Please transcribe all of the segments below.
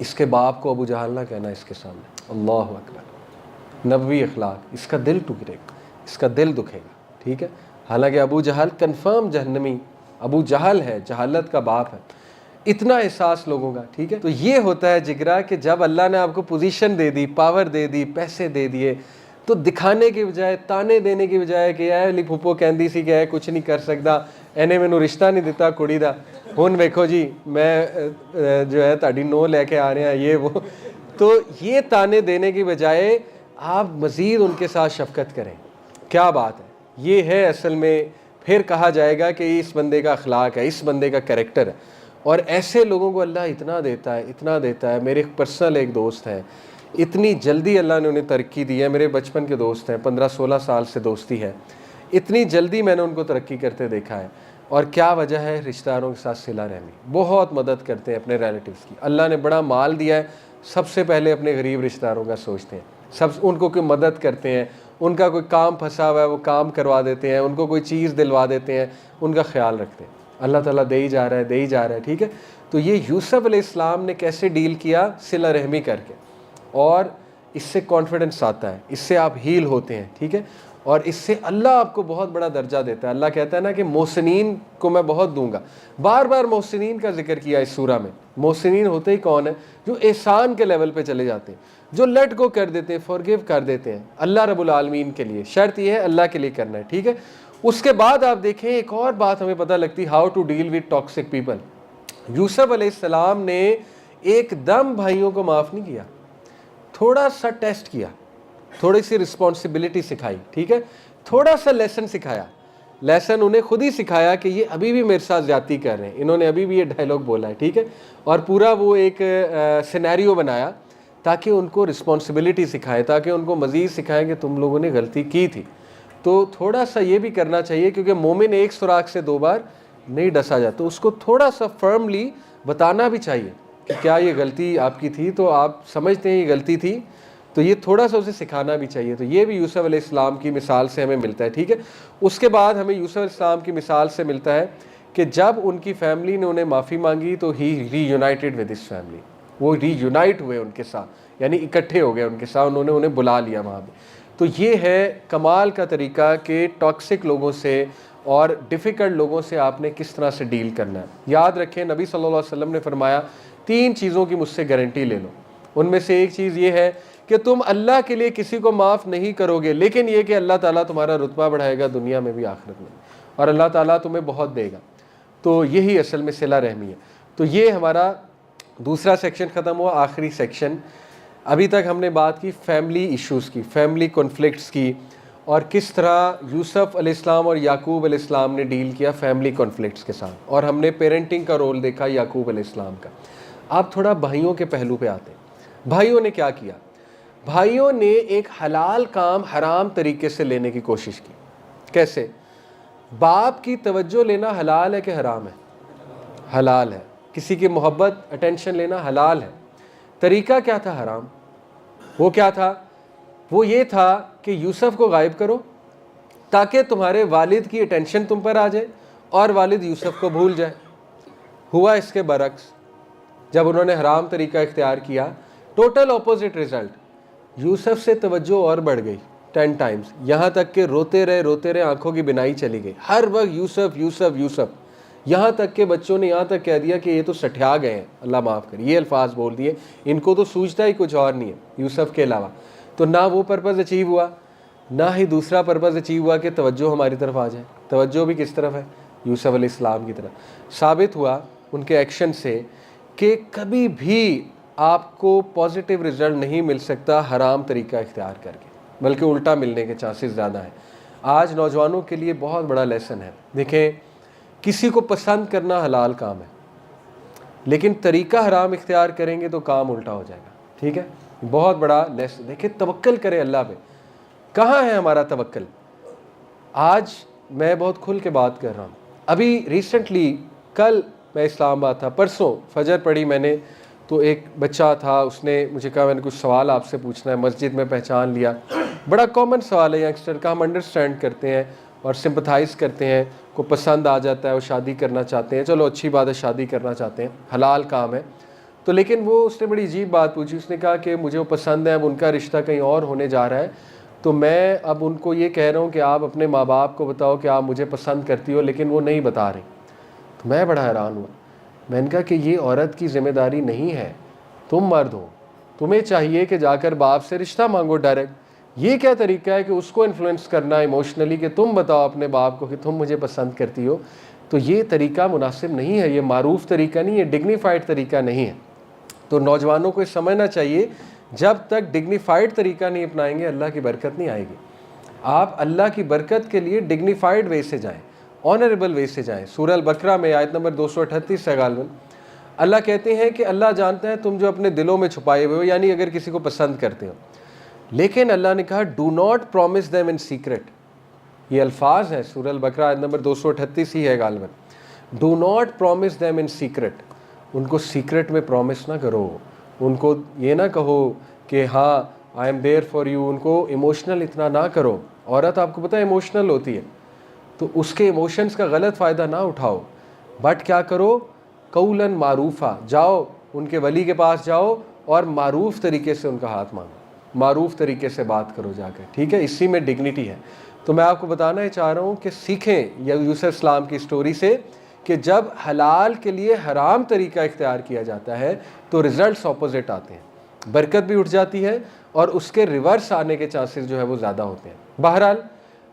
اس کے باپ کو ابو جہل نہ کہنا اس کے سامنے، اللہ اکبر، نبوی اخلاق، اس کا دل ٹکرے گا، اس کا دل دکھے گا، ٹھیک ہے. حالانکہ ابو جہل کنفرم جہنمی، ابو جہل ہے، جہالت کا باپ ہے، اتنا احساس لوگوں کا، ٹھیک ہے. تو یہ ہوتا ہے جگرا کہ جب اللہ نے آپ کو پوزیشن دے دی، پاور دے دی، پیسے دے دیے، تو دکھانے کی بجائے، تانے دینے کی بجائے کہ اے علی پھپھو کہندی سی کہ اے کچھ نہیں کر سکتا، اینے مینوں رشتہ نہیں دیتا کڑی دا، ہن ویکھو جی میں جو ہے تہاڈی نو لے کے آ رہے ہیں، یہ وہ. تو یہ تانے دینے کی بجائے آپ مزید ان کے ساتھ شفقت کریں. کیا بات ہے، یہ ہے اصل میں. پھر کہا جائے گا کہ اس بندے کا اخلاق ہے، اس بندے کا کریکٹر ہے. اور ایسے لوگوں کو اللہ اتنا دیتا ہے، اتنا دیتا ہے. میرے پرسنل ایک دوست ہیں، اتنی جلدی اللہ نے انہیں ترقی دی ہے. میرے بچپن کے دوست ہیں، 15-16 سال سے دوستی ہے. اتنی جلدی میں نے ان کو ترقی کرتے دیکھا ہے. اور کیا وجہ ہے؟ رشتہ داروں کے ساتھ صلہ رحمی. بہت مدد کرتے ہیں اپنے ریلیٹیوز کی. اللہ نے بڑا مال دیا ہے، سب سے پہلے اپنے غریب رشتہ داروں کا سوچتے ہیں، ان کو کوئی مدد کرتے ہیں، ان کا کوئی کام پھنسا ہوا ہے وہ کام کروا دیتے ہیں، ان کو کوئی چیز دلوا دیتے ہیں، ان کا خیال رکھتے ہیں. اللہ تعالیٰ دے ہی جا رہا ہے، دے ہی جا رہا ہے، ٹھیک ہے. تو یہ یوسف علیہ السلام نے کیسے ڈیل کیا؟ صلہ رحمی کر کے. اور اس سے کانفیڈنس آتا ہے، اس سے آپ ہیل ہوتے ہیں، ٹھیک ہے. اور اس سے اللہ آپ کو بہت بڑا درجہ دیتا ہے. اللہ کہتا ہے نا کہ محسنین کو میں بہت دوں گا. بار بار محسنین کا ذکر کیا اس سورہ میں. محسنین ہوتے ہی کون ہیں؟ جو احسان کے لیول پہ چلے جاتے ہیں، جو لیٹ گو کر دیتے ہیں، فورگیو کر دیتے ہیں اللہ رب العالمین کے لیے. شرط یہ ہے اللہ کے لیے کرنا ہے، ٹھیک ہے. اس کے بعد آپ دیکھیں ایک اور بات ہمیں پتہ لگتی، how to deal with toxic people. Yusuf علیہ السلام نے ایک دم بھائیوں کو معاف نہیں کیا، تھوڑا سا ٹیسٹ کیا، تھوڑی سی رسپانسبلٹی سکھائی، ٹھیک ہے. تھوڑا سا لیسن سکھایا. لیسن انہیں خود ہی سکھایا کہ یہ ابھی بھی میرے ساتھ زیادتی کر رہے ہیں، انہوں نے ابھی بھی یہ ڈائلاگ بولا ہے، ٹھیک ہے. اور پورا وہ ایک سینیریو بنایا تاکہ ان کو رسپانسبلٹی سکھائے، تاکہ ان کو مزید سکھائیں کہ تم لوگوں نے غلطی کی تھی. تو تھوڑا سا یہ بھی کرنا چاہیے، کیونکہ مومن ایک سوراخ سے 2 بار نہیں ڈسا جاتا. تو اس کو تھوڑا سا فرملی بتانا بھی چاہیے کہ کیا یہ غلطی آپ کی تھی، تو آپ سمجھتے ہیں یہ غلطی تھی، تو یہ تھوڑا سا اسے سکھانا بھی چاہیے. تو یہ بھی یوسف علیہ السلام کی مثال سے ہمیں ملتا ہے، ٹھیک ہے. اس کے بعد ہمیں یوسف علیہ السلام کی مثال سے ملتا ہے کہ جب ان کی فیملی نے انہیں معافی مانگی تو ہی ری یونائٹڈ ود ہز فیملی. وہ ری یونائٹ ہوئے ان کے ساتھ، یعنی اکٹھے ہو گئے ان کے ساتھ، انہوں نے انہیں بلا لیا وہاں پہ. تو یہ ہے کمال کا طریقہ کہ ٹاکسک لوگوں سے اور ڈیفیکلٹ لوگوں سے آپ نے کس طرح سے ڈیل کرنا ہے. یاد رکھیں نبی صلی اللہ علیہ وسلم نے فرمایا 3 چیزوں کی مجھ سے گارنٹی لے لو. ان میں سے ایک چیز یہ ہے کہ تم اللہ کے لیے کسی کو معاف نہیں کرو گے، لیکن یہ کہ اللہ تعالیٰ تمہارا رتبہ بڑھائے گا دنیا میں بھی آخرت میں، اور اللہ تعالیٰ تمہیں بہت دے گا. تو یہی اصل میں صلہ رحمی ہے. تو یہ ہمارا دوسرا سیکشن ختم ہوا. آخری سیکشن، ابھی تک ہم نے بات کی فیملی ایشوز کی، فیملی کنفلکٹس کی، اور کس طرح یوسف علیہ السلام اور یعقوب علیہ السلام نے ڈیل کیا فیملی کنفلکٹس کے ساتھ. اور ہم نے پیرنٹنگ کا رول دیکھا یعقوب علیہ السلام کا. آپ تھوڑا بھائیوں کے پہلو پہ آتے ہیں. بھائیوں نے کیا کیا؟ بھائیوں نے ایک حلال کام حرام طریقے سے لینے کی کوشش کی. کیسے؟ باپ کی توجہ لینا حلال ہے کہ حرام ہے؟ حلال ہے. کسی کی محبت اٹینشن لینا حلال ہے. طریقہ کیا تھا؟ حرام. وہ کیا تھا؟ وہ یہ تھا کہ یوسف کو غائب کرو تاکہ تمہارے والد کی اٹینشن تم پر آ جائے اور والد یوسف کو بھول جائے. ہوا اس کے برعکس. جب انہوں نے حرام طریقہ اختیار کیا، ٹوٹل اپوزٹ رزلٹ. یوسف سے توجہ اور بڑھ گئی 10 ٹائمز، یہاں تک کہ روتے رہے آنکھوں کی بینائی چلی گئی. ہر وقت یوسف یوسف یوسف، یہاں تک کہ بچوں نے یہاں تک کہہ دیا کہ یہ تو سٹھیا گئے ہیں، اللہ معاف کر، یہ الفاظ بول دیے. ان کو تو سوچتا ہی کچھ اور نہیں ہے یوسف کے علاوہ. تو نہ وہ پرپز اچیو ہوا، نہ ہی دوسرا پرپز اچیو ہوا کہ توجہ ہماری طرف آ جائے. توجہ بھی کس طرف ہے؟ یوسف علیہ السلام کی طرف. ثابت ہوا ان کے ایکشن سے کہ کبھی بھی آپ کو پازیٹیو رزلٹ نہیں مل سکتا حرام طریقہ اختیار کر کے، بلکہ الٹا ملنے کے چانسز زیادہ ہیں. آج نوجوانوں کے لیے بہت بڑا لیسن ہے. دیکھیں، کسی کو پسند کرنا حلال کام ہے، لیکن طریقہ حرام اختیار کریں گے تو کام الٹا ہو جائے گا. ٹھیک ہے، بہت بڑا لیسن. دیکھیں، توکل کرے اللہ پہ. کہاں ہے ہمارا توکل؟ آج میں بہت کھل کے بات کر رہا ہوں. ابھی ریسنٹلی کل میں اسلام آباد تھا، پرسوں فجر پڑھی میں نے، تو ایک بچہ تھا، اس نے مجھے کہا میں نے کچھ سوال آپ سے پوچھنا ہے. مسجد میں پہچان لیا. بڑا کامن سوال ہے ینگسٹر کا، ہم انڈرسٹینڈ کرتے ہیں اور سمپتھائز کرتے ہیں. کو پسند آ جاتا ہے، وہ شادی کرنا چاہتے ہیں، چلو اچھی بات ہے، شادی کرنا چاہتے ہیں، حلال کام ہے. تو لیکن وہ اس نے بڑی عجیب بات پوچھی، اس نے کہا کہ مجھے وہ پسند ہے، اب ان کا رشتہ کہیں اور ہونے جا رہا ہے، تو میں اب ان کو یہ کہہ رہا ہوں کہ آپ اپنے ماں باپ کو بتاؤ کہ آپ مجھے پسند کرتی ہو، لیکن وہ نہیں بتا رہی۔ تو میں بڑا حیران ہوا، میں نے کہا کہ یہ عورت کی ذمہ داری نہیں ہے، تم مرد ہو، تمہیں چاہیے کہ جا کر باپ سے رشتہ مانگو ڈائریکٹ۔ یہ کیا طریقہ ہے کہ اس کو انفلوئنس کرنا ایموشنلی کہ تم بتاؤ اپنے باپ کو کہ تم مجھے پسند کرتی ہو؟ تو یہ طریقہ مناسب نہیں ہے، یہ معروف طریقہ نہیں ہے، ڈگنیفائڈ طریقہ نہیں ہے۔ تو نوجوانوں کو یہ سمجھنا چاہیے جب تک ڈگنیفائڈ طریقہ نہیں اپنائیں گے اللہ کی برکت نہیں آئے گی۔ آپ اللہ کی برکت کے لیے ڈگنیفائڈ وے سے جائیں، آنریبل وے سے جائیں۔ سورہ البقرہ میں آیت نمبر 238 ہے غالباً، اللہ کہتے ہیں کہ اللہ جانتا ہے تم جو اپنے دلوں میں چھپائے ہوئے ہو، یعنی اگر کسی کو پسند کرتے ہو، لیکن اللہ نے کہا do not promise them in secret. یہ الفاظ ہیں سورہ البقرہ آیت نمبر 238 ہی ہے غالباً، do not promise them in secret, ان کو سیکرٹ میں پرومس نہ کرو، ان کو یہ نہ کہو کہ ہاں I am there for you, ان کو ایموشنل اتنا نہ کرو۔ عورت آپ کو پتہ ہے ایموشنل ہوتی ہے، تو اس کے ایموشنز کا غلط فائدہ نہ اٹھاؤ، بٹ کیا کرو، قولاً معروفہ، جاؤ ان کے ولی کے پاس جاؤ اور معروف طریقے سے ان کا ہاتھ مانگو، معروف طریقے سے بات کرو جا کے، ٹھیک ہے، اسی میں ڈگنیٹی ہے۔ تو میں آپ کو بتانا ہی چاہ رہا ہوں کہ سیکھیں یوسف اسلام کی سٹوری سے کہ جب حلال کے لیے حرام طریقہ اختیار کیا جاتا ہے تو ریزلٹس اپوزٹ آتے ہیں، برکت بھی اٹھ جاتی ہے اور اس کے ریورس آنے کے چانسز جو ہے وہ زیادہ ہوتے ہیں۔ بہرحال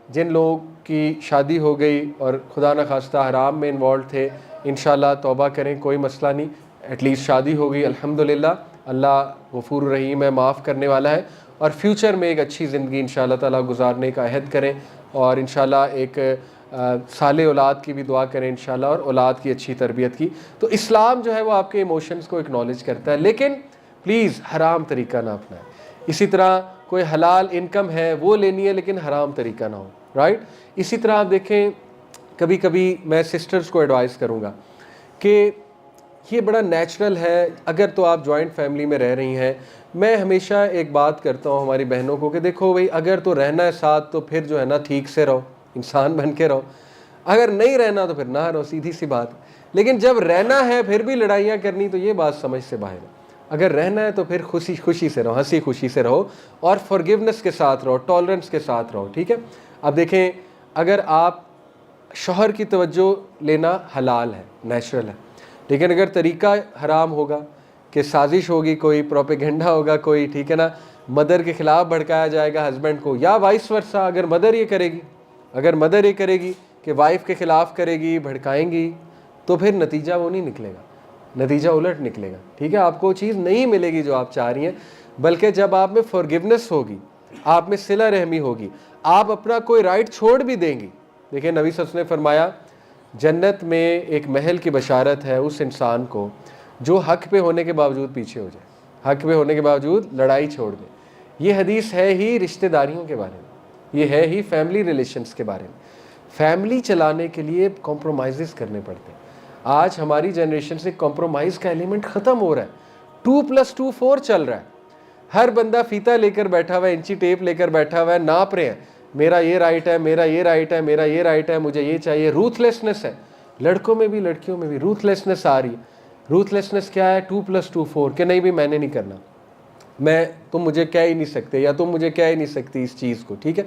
جن لوگوں کی شادی ہو گئی اور خدا نخواستہ حرام میں انوالو تھے، انشاءاللہ توبہ کریں، کوئی مسئلہ نہیں، ایٹ لیسٹ شادی ہو گئی، الحمدللہ، اللہ غفور رحیم ہے، معاف کرنے والا ہے، اور فیوچر میں ایک اچھی زندگی انشاءاللہ تعالیٰ گزارنے کا عہد کریں، اور انشاءاللہ ایک صالح اولاد کی بھی دعا کریں انشاءاللہ، اور اولاد کی اچھی تربیت کی۔ تو اسلام جو ہے وہ آپ کے ایموشنز کو اکنالج کرتا ہے، لیکن پلیز حرام طریقہ نہ اپنائیں۔ اسی طرح کوئی حلال انکم ہے وہ لینی ہے لیکن حرام طریقہ نہ ہو، رائٹ۔ اسی طرح آپ دیکھیں کبھی کبھی میں سسٹرز کو ایڈوائز کروں گا کہ یہ بڑا نیچرل ہے، اگر تو آپ جوائنٹ فیملی میں رہ رہی ہیں، میں ہمیشہ ایک بات کرتا ہوں ہماری بہنوں کو کہ دیکھو بھئی، اگر تو رہنا ہے ساتھ تو پھر جو ہے نا ٹھیک سے رہو، انسان بن کے رہو، اگر نہیں رہنا تو پھر نہ رہو، سیدھی سی بات۔ لیکن جب رہنا ہے پھر بھی لڑائیاں کرنی تو یہ بات سمجھ سے باہر ہے۔ اگر رہنا ہے تو پھر خوشی سے رہو، ہنسی خوشی سے رہو، اور فارگیونیس کے ساتھ رہو، ٹالرنس کے ساتھ رہو، ٹھیک ہے۔ اب دیکھیں، اگر آپ شوہر کی توجہ لینا حلال ہے، نیچرل ہے، لیکن اگر طریقہ حرام ہوگا کہ سازش ہوگی، کوئی پروپیگنڈا ہوگا کوئی، ٹھیک ہے نا، مدر کے خلاف بھڑکایا جائے گا ہسبینڈ کو، یا وائس ورسا، اگر مدر یہ کرے گی کہ وائف کے خلاف کرے گی، بھڑکائیں گی، تو پھر نتیجہ وہ نہیں نکلے گا، نتیجہ الٹ نکلے گا، ٹھیک ہے۔ آپ کو چیز نہیں ملے گی جو آپ چاہ رہی ہیں، بلکہ جب آپ میں فارگیونیس ہوگی، آپ میں صلہ رحمی ہوگی، آپ اپنا کوئی رائٹ چھوڑ بھی دیں گی۔ دیکھیں نبی صلی اللہ علیہ وسلم نے فرمایا جنت میں ایک محل کی بشارت ہے اس انسان کو جو حق پہ ہونے کے باوجود پیچھے ہو جائے، حق پہ ہونے کے باوجود لڑائی چھوڑ دے۔ یہ حدیث ہے ہی رشتہ داریوں کے بارے میں، یہ ہے ہی فیملی ریلیشنز کے بارے میں۔ فیملی چلانے کے لیے کمپرومائزز کرنے پڑتے ہیں۔ آج ہماری جنریشن سے کمپرومائز کا ایلیمنٹ ختم ہو رہا ہے، 2+2 4 چل رہا ہے، ہر بندہ فیتا لے کر بیٹھا ہوا ہے، انچی ٹیپ لے کر بیٹھا ہوا ہے، ناپ رہے ہیں، میرا یہ رائٹ ہے، میرا یہ رائٹ ہے، میرا یہ رائٹ ہے، مجھے یہ چاہیے۔ روتھ لیسنس ہے، لڑکوں میں بھی لڑکیوں میں بھی روتھ لیسنس آ رہی ہے۔ روتھ لیسنس کیا ہے؟ 2+2 4، کہ نہیں بھی میں نے نہیں کرنا، تم مجھے کہہ ہی نہیں سکتے، یا تم مجھے کہہ ہی نہیں سکتی اس چیز کو، ٹھیک ہے۔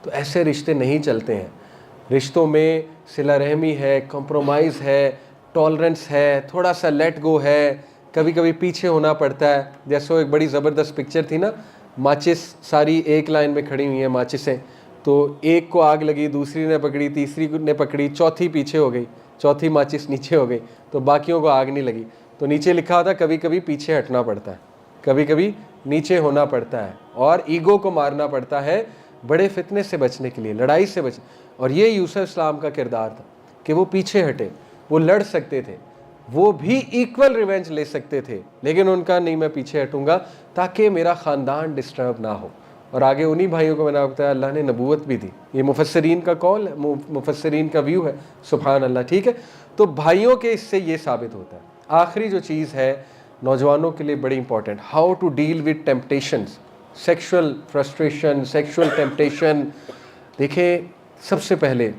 تو ایسے رشتے نہیں چلتے ہیں۔ رشتوں میں صلہ رحمی ہے، کمپرومائز ہے، ٹالرنس ہے، تھوڑا سا لیٹ گو ہے، کبھی کبھی پیچھے ہونا پڑتا ہے۔ جیسے وہ ایک بڑی زبردست پکچر تھی نا، ماچس ساری ایک لائن میں کھڑی ہوئی ہیں ماچسیں، تو ایک کو آگ لگی، دوسری نے پکڑی، تیسری نے پکڑی، چوتھی پیچھے ہو گئی، چوتھی ماچس نیچے ہو گئی، تو باقیوں کو آگ نہیں لگی۔ تو نیچے لکھا ہوتا کبھی کبھی پیچھے ہٹنا پڑتا ہے، کبھی کبھی نیچے ہونا پڑتا ہے، اور ایگو کو مارنا پڑتا ہے بڑے فتنے سے بچنے کے لیے، لڑائی سے بچنے۔ اور یہ یوسف اسلام کا کردار تھا کہ وہ پیچھے ہٹے، وہ لڑ سکتے تھے، وہ بھی ایکول ریونج لے سکتے تھے، لیکن ان کا نہیں، میں پیچھے ہٹوں گا تاکہ میرا خاندان ڈسٹرب نہ ہو۔ اور آگے انہی بھائیوں کو میں نے آپ کو بتایا اللہ نے نبوت بھی دی، یہ مفسرین کا قول ہے، مفسرین کا ویو ہے، سبحان اللہ، ٹھیک ہے۔ تو بھائیوں کے اس سے یہ ثابت ہوتا ہے۔ آخری جو چیز ہے نوجوانوں کے لیے بڑی important, how to deal with temptations, sexual frustration, sexual temptation. دیکھیں سب سے پہلے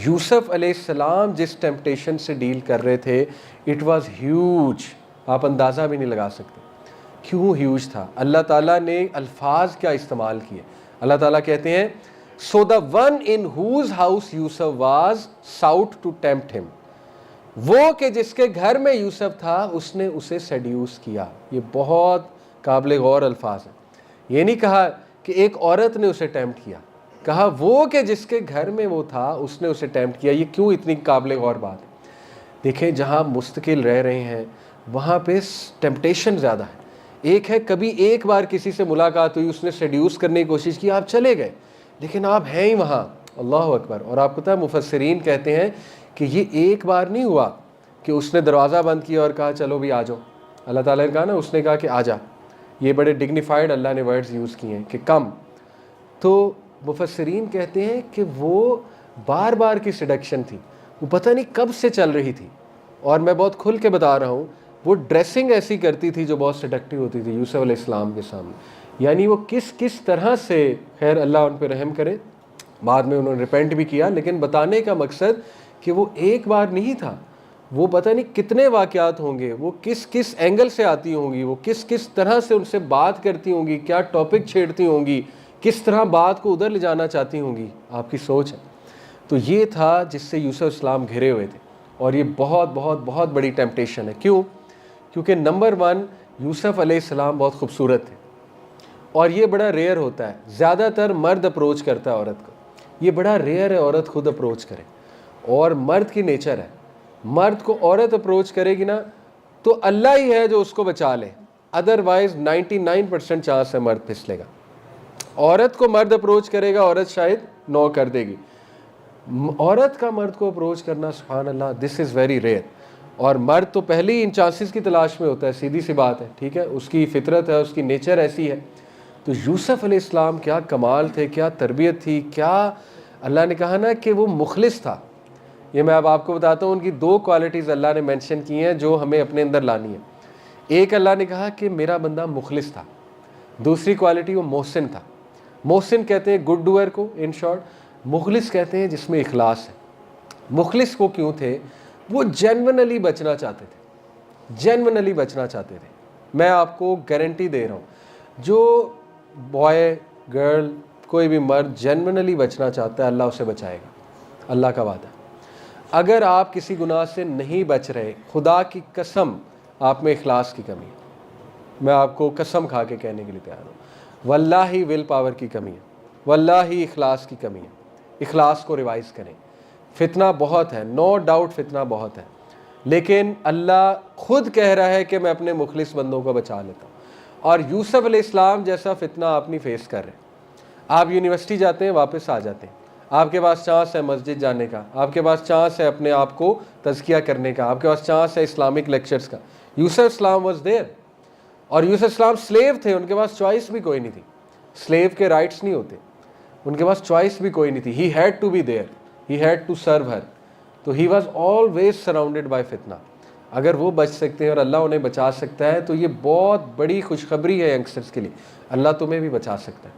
یوسف علیہ السلام جس ٹیمپٹیشن سے ڈیل کر رہے تھے، اٹ واز ہیوج، آپ اندازہ بھی نہیں لگا سکتے کیوں ہیوج تھا. اللہ تعالیٰ نے الفاظ کیا استعمال کیے. اللہ تعالیٰ کہتے ہیں so the one in whose house Yusuf was sought to tempt him. وہ کہ جس کے گھر میں یوسف تھا اس نے اسے سیڈیوس کیا. یہ بہت قابل غور الفاظ ہیں. یہ نہیں کہا کہ ایک عورت نے اسے ٹیمپٹ کیا, کہا وہ کہ جس کے گھر میں وہ تھا اس نے اسے ٹیمپٹ کیا. یہ کیوں اتنی قابل غور بات ہے؟ دیکھیں جہاں مستقل رہ رہے ہیں وہاں پہ ٹیمپٹیشن زیادہ ہے. ایک ہے کبھی ایک بار کسی سے ملاقات ہوئی, اس نے سیڈیوس کرنے کی کوشش کی, آپ چلے گئے, لیکن آپ ہیں ہی وہاں. اللہ اکبر. اور آپ کو پتہ ہے مفسرین کہتے ہیں کہ یہ ایک بار نہیں ہوا کہ اس نے دروازہ بند کیا اور کہا چلو بھی آ جاؤ. اللہ تعالیٰ نے کہا نا, اس نے کہا کہ آ جا. یہ بڑے ڈگنیفائڈ اللہ نے ورڈز یوز کیے ہیں کہ کم. تو مفسرین کہتے ہیں کہ وہ بار بار کی سیڈکشن تھی, وہ پتہ نہیں کب سے چل رہی تھی. اور میں بہت کھل کے بتا رہا ہوں, وہ ڈریسنگ ایسی کرتی تھی جو بہت سیڈکٹیو ہوتی تھی یوسف علیہ السلام کے سامنے. یعنی وہ کس طرح سے, خیر اللہ ان پہ رحم کرے, بعد میں انہوں نے ریپینٹ بھی کیا, لیکن بتانے کا مقصد کہ وہ ایک بار نہیں تھا, وہ پتہ نہیں کتنے واقعات ہوں گے, وہ کس اینگل سے آتی ہوں گی, وہ کس طرح سے ان سے بات کرتی ہوں گی, کیا ٹاپک چھیڑتی ہوں گی, کس طرح بات کو ادھر لے جانا چاہتی ہوں گی. آپ کی سوچ ہے. تو یہ تھا جس سے یوسف اسلام گھرے ہوئے تھے, اور یہ بہت بہت بہت بڑی ٹیمپٹیشن ہے. کیوں؟ کیونکہ نمبر 1 یوسف علیہ السلام بہت خوبصورت تھے, اور یہ بڑا ریئر ہوتا ہے. زیادہ تر مرد اپروچ کرتا ہے عورت کو, یہ بڑا ریئر ہے عورت خود اپروچ کرے. اور مرد کی نیچر ہے, مرد کو عورت اپروچ کرے گی نا تو اللہ ہی ہے جو اس کو بچا لے, ادروائز 99% چانس ہے مرد پھسلے گا. عورت کو مرد اپروچ کرے گا, عورت شاید نو کر دے گی. عورت کا مرد کو اپروچ کرنا سبحان اللہ دس از ویری ریئر. اور مرد تو پہلے ہی ان چانسز کی تلاش میں ہوتا ہے, سیدھی سی بات ہے, ٹھیک ہے, اس کی فطرت ہے, اس کی نیچر ایسی ہے. تو یوسف علیہ السلام کیا کمال تھے, کیا تربیت تھی, کیا اللہ نے کہا نا کہ وہ مخلص تھا. یہ میں اب آپ کو بتاتا ہوں, ان کی 2 کوالٹیز اللہ نے مینشن کی ہیں جو ہمیں اپنے اندر لانی ہے. ایک اللہ نے کہا کہ میرا بندہ مخلص تھا, دوسری کوالٹی وہ محسن تھا. محسن کہتے ہیں گڈ ڈوئر کو ان شارٹ, مخلص کہتے ہیں جس میں اخلاص ہے. مخلص کو کیوں تھے؟ وہ جینونلی بچنا چاہتے تھے, جینونلی بچنا چاہتے تھے. میں آپ کو گارنٹی دے رہا ہوں, جو بوائے گرل کوئی بھی مرد جینونلی بچنا چاہتا ہے اللہ اسے بچائے گا, اللہ کا وعدہ. اگر آپ کسی گناہ سے نہیں بچ رہے, خدا کی قسم آپ میں اخلاص کی کمی ہے. میں آپ کو قسم کھا کے کہنے کے لیے تیار ہوں, واللہ ول پاور کی کمی ہے, واللہ اخلاص کی کمی ہے. اخلاص کو ریوائز کریں. فتنہ بہت ہے, نو ڈاؤٹ فتنہ بہت ہے, لیکن اللہ خود کہہ رہا ہے کہ میں اپنے مخلص بندوں کو بچا لیتا ہوں. اور یوسف علیہ السلام جیسا فتنہ آپ نہیں فیس کر رہے. آپ یونیورسٹی جاتے ہیں واپس آ جاتے ہیں, آپ کے پاس چانس ہے مسجد جانے کا, آپ کے پاس چانس ہے اپنے آپ کو تزکیہ کرنے کا, آپ کے پاس چانس ہے اسلامک لیکچرز کا. یوسف اسلام واز دیر. اور یوسف اسلام سلیو تھے, ان کے پاس چوائس بھی کوئی نہیں تھی. سلیو کے رائٹس نہیں ہوتے, ان کے پاس چوائس بھی کوئی نہیں تھی. He had to be there, he had to serve her. تو he was always surrounded by فتنہ. اگر وہ بچ سکتے ہیں اور اللہ انہیں بچا سکتا ہے تو یہ بہت بڑی خوشخبری ہے ینگسٹرز کے لیے, اللہ تمہیں بھی بچا سکتا ہے.